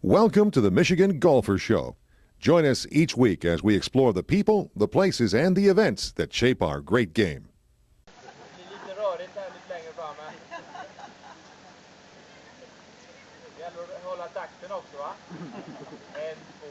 Welcome to the Michigan Golfer Show. Join us each week as we explore the people, the places, and the events that shape our great game. Lite rörigt här lite längre fram. Det gäller att hålla takten också, va? En, två.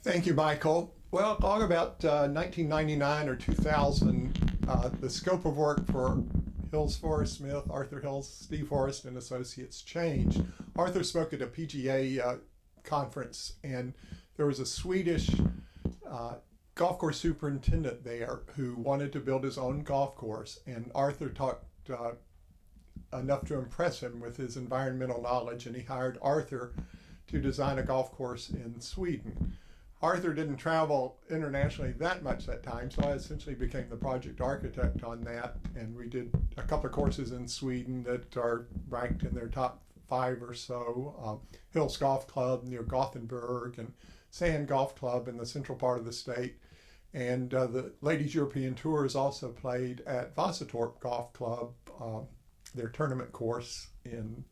Thank you, Michael. Well, talk about 1999 or 2000, the scope of work for Hills-Forrest-Smith, Arthur Hills, Steve Forrest, and Associates changed. Arthur spoke at a PGA conference, and there was a Swedish golf course superintendent there who wanted to build his own golf course, and Arthur talked enough to impress him with his environmental knowledge, and he hired Arthur to design a golf course in Sweden. Arthur didn't travel internationally that much that time, so I essentially became the project architect on that, and we did a couple of courses in Sweden that are ranked in their top 5 or so. Hills Golf Club near Gothenburg, and Sand Golf Club in the central part of the state. And the Ladies European Tour is also played at Vasatorp Golf Club, their tournament course in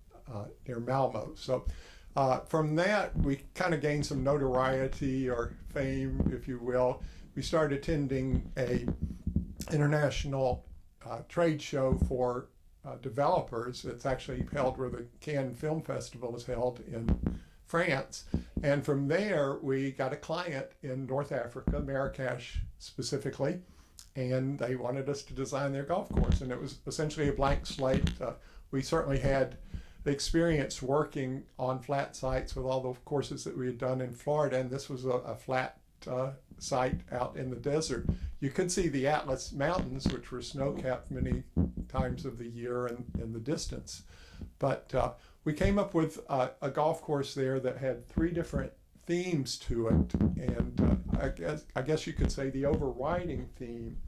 near Malmo. So from that, we kind of gained some notoriety or fame, if you will. We started attending a international trade show for developers. It's actually held where the Cannes Film Festival is held in France. And from there, we got a client in North Africa, Marrakesh specifically, and they wanted us to design their golf course. And it was essentially a blank slate. We certainly had the experience working on flat sites with all the courses that we had done in Florida, and this was a flat site out in the desert. You could see the Atlas Mountains, which were snow-capped many times of the year in the distance. But we came up with a golf course there that had 3 different themes to it, and I guess you could say the overriding theme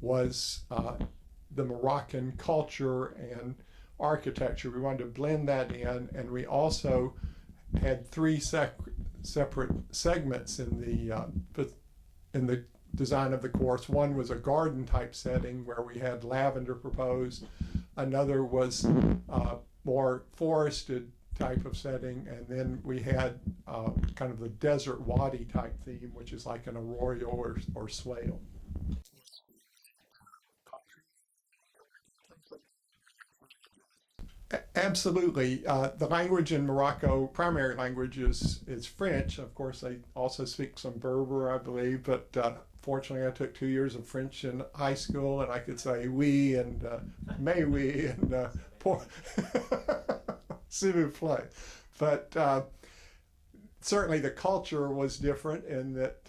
was the Moroccan culture and architecture. We wanted to blend that in, and we also had 3 separate segments in the design of the course. One was a garden type setting where we had lavender proposed. Another was more forested type of setting, and then we had kind of the desert wadi type theme, which is like an arroyo or swale. Absolutely. The language in Morocco, primary language is French. Of course, they also speak some Berber, I believe, but fortunately I took 2 years of French in high school, and I could say oui and mais oui and pour s'il vous plaît. But certainly the culture was different in that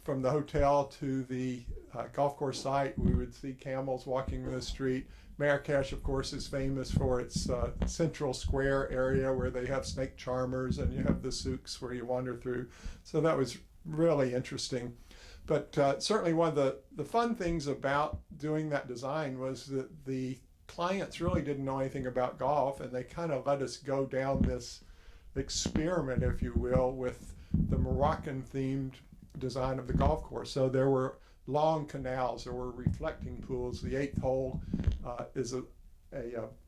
from the hotel to the golf course site, we would see camels walking the street. Marrakesh, of course, is famous for its central square area where they have snake charmers, and you have the souks where you wander through. So that was really interesting. But certainly one of the fun things about doing that design was that the clients really didn't know anything about golf, and they kind of let us go down this experiment, if you will, with the Moroccan themed design of the golf course. So there were long canals, there were reflecting pools. The 8th hole is a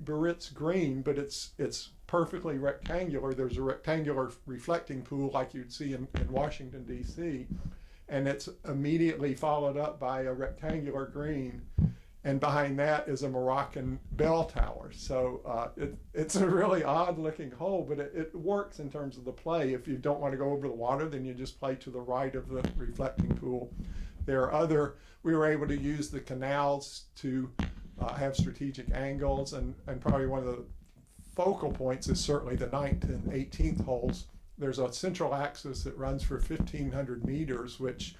Biarritz green, but it's perfectly rectangular. There's a rectangular reflecting pool like you'd see in Washington, D.C., and it's immediately followed up by a rectangular green. and behind that is a Moroccan bell tower. So it's a really odd looking hole, but it works in terms of the play. If you don't want to go over the water, then you just play to the right of the reflecting pool. We were able to use the canals to have strategic angles, and probably one of the focal points is certainly the 9th and 18th holes. There's a central axis that runs for 1,500 meters, which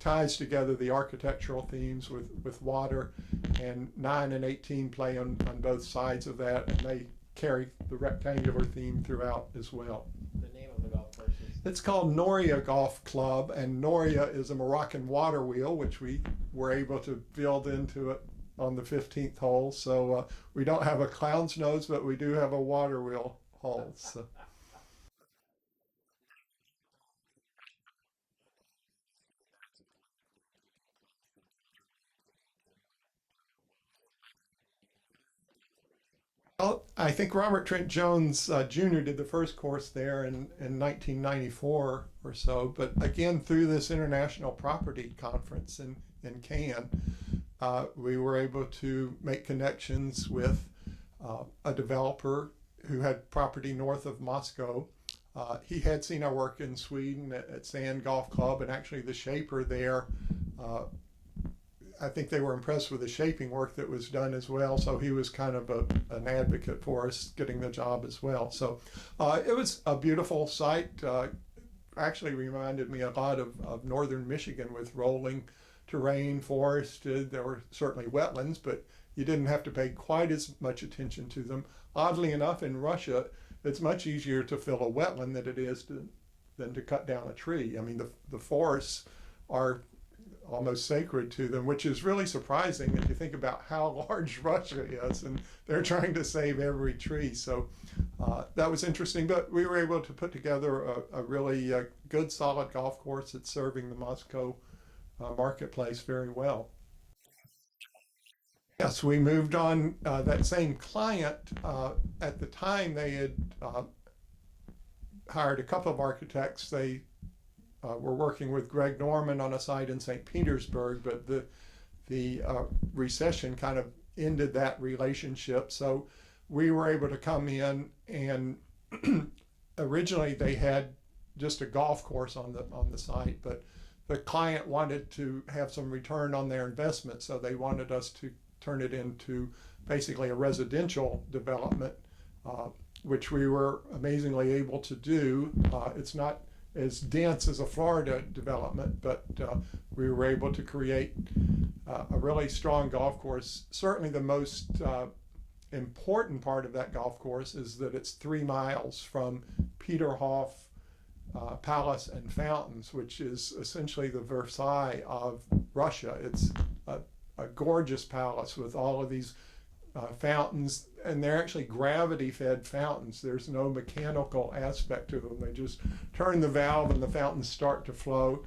ties together the architectural themes with water, and 9 and 18 play on both sides of that, and they carry the rectangular theme throughout as well. The name of the golf course is? It's called Noria Golf Club, and Noria is a Moroccan water wheel, which we were able to build into it on the 15th hole. So we don't have a clown's nose, but we do have a water wheel hole. So. Well, I think Robert Trent Jones Jr. did the first course there in 1994 or so. But again, through this International Property Conference in Cannes, we were able to make connections with a developer who had property north of Moscow. He had seen our work in Sweden at Sand Golf Club, and actually the shaper there, I think they were impressed with the shaping work that was done as well. So he was kind of an advocate for us getting the job as well. So it was a beautiful site. Actually reminded me a lot of northern Michigan with rolling terrain, forested. There were certainly wetlands, but you didn't have to pay quite as much attention to them. Oddly enough, in Russia, it's much easier to fill a wetland than to cut down a tree. I mean, the forests are almost sacred to them, which is really surprising if you think about how large Russia is, and they're trying to save every tree. So that was interesting, but we were able to put together a really good, solid golf course that's serving the Moscow marketplace very well. Yes, we moved on. That same client, at the time, they had hired a couple of architects. They were working with Greg Norman on a site in St. Petersburg, but the recession kind of ended that relationship. So we were able to come in, and originally they had just a golf course on the site, but the client wanted to have some return on their investment, so they wanted us to turn it into basically a residential development, which we were amazingly able to do. It's not as dense as a Florida development, but we were able to create a really strong golf course. Certainly the most important part of that golf course is that it's 3 miles from Peterhof Palace and Fountains, which is essentially the Versailles of Russia. It's a gorgeous palace with all of these fountains, and they're actually gravity-fed fountains. There's no mechanical aspect to them. They just turn the valve and the fountains start to flow.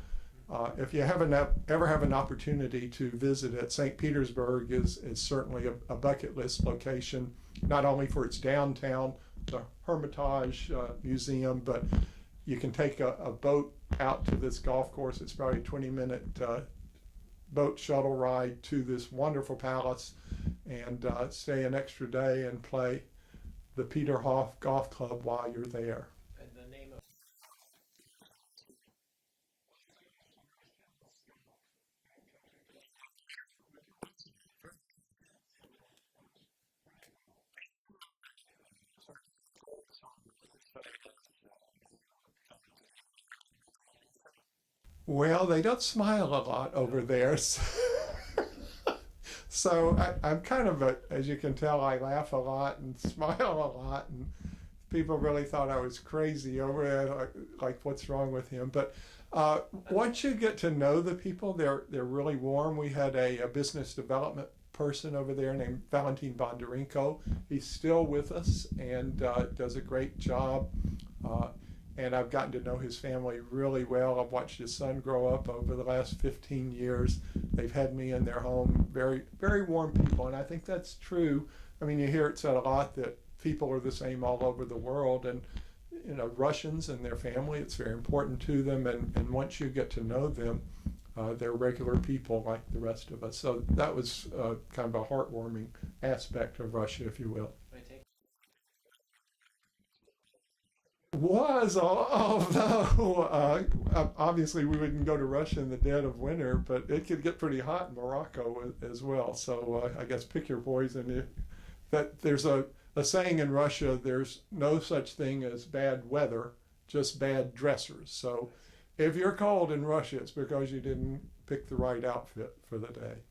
If you ever have an opportunity to visit it, St. Petersburg is certainly a bucket list location, not only for its downtown, the Hermitage Museum, but you can take a boat out to this golf course. It's probably a 20-minute boat shuttle ride to this wonderful palace, and stay an extra day and play the Peterhof Golf Club while you're there. And the name of? Well, they don't smile a lot over there. So I'm kind of as you can tell, I laugh a lot and smile a lot, and people really thought I was crazy over there, like what's wrong with him? But once you get to know the people, they're really warm. We had a business development person over there named Valentin Bondarenko. He's still with us and does a great job. And I've gotten to know his family really well. I've watched his son grow up over the last 15 years. They've had me in their home, very, very warm people. And I think that's true. I mean, you hear it said a lot that people are the same all over the world. And, you know, Russians and their family, it's very important to them. And once you get to know them, They're regular people like the rest of us. So that was kind of a heartwarming aspect of Russia, if you will. Was, although obviously we wouldn't go to Russia in the dead of winter, but it could get pretty hot in Morocco as well. So I guess pick your poison. That there's a saying in Russia, there's no such thing as bad weather, just bad dressers. So if you're cold in Russia, it's because you didn't pick the right outfit for the day.